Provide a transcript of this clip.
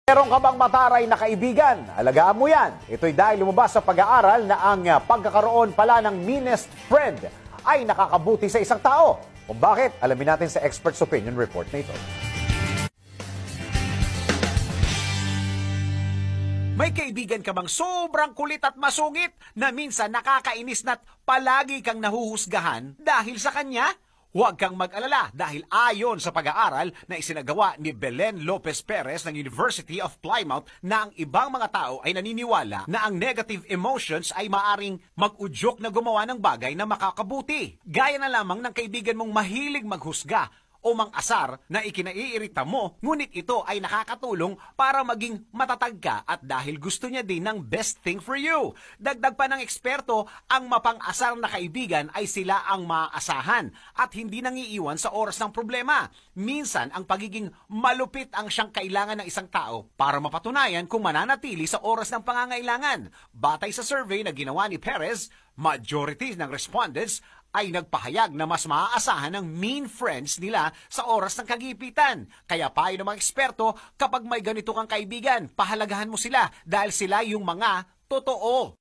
Meron ka bang mataray na kaibigan? Alagaan mo yan. Ito'y dahil lumabas sa pag-aaral na ang pagkakaroon pala ng meanest friend ay nakakabuti sa isang tao. Kung bakit, alamin natin sa Expert's Opinion Report na ito. May kaibigan ka bang sobrang kulit at masungit na minsan nakakainis na't palagi kang nahuhusgahan dahil sa kanya? Huwag kang mag-alala dahil ayon sa pag-aaral na isinagawa ni Belen Lopez Perez ng University of Plymouth na ang ibang mga tao ay naniniwala na ang negative emotions ay maaring mag-udyok na gumawa ng bagay na makakabuti. Gaya na lamang ng kaibigan mong mahilig maghusga o mang-asar na ikinaiirita mo, ngunit ito ay nakakatulong para maging matatag ka at dahil gusto niya din ng best thing for you. Dagdag pa ng eksperto, ang mapang-asar na kaibigan ay sila ang maaasahan at hindi nangiiwan sa oras ng problema. Minsan, ang pagiging malupit ang siyang kailangan ng isang tao para mapatunayan kung mananatili sa oras ng pangangailangan. Batay sa survey na ginawa ni Perez, majority ng respondents ay nagpahayag na mas maaasahan ng mean friends nila sa oras ng kagipitan. Kaya payo ng mga eksperto, kapag may ganito kang kaibigan, pahalagahan mo sila dahil sila yung mga totoo.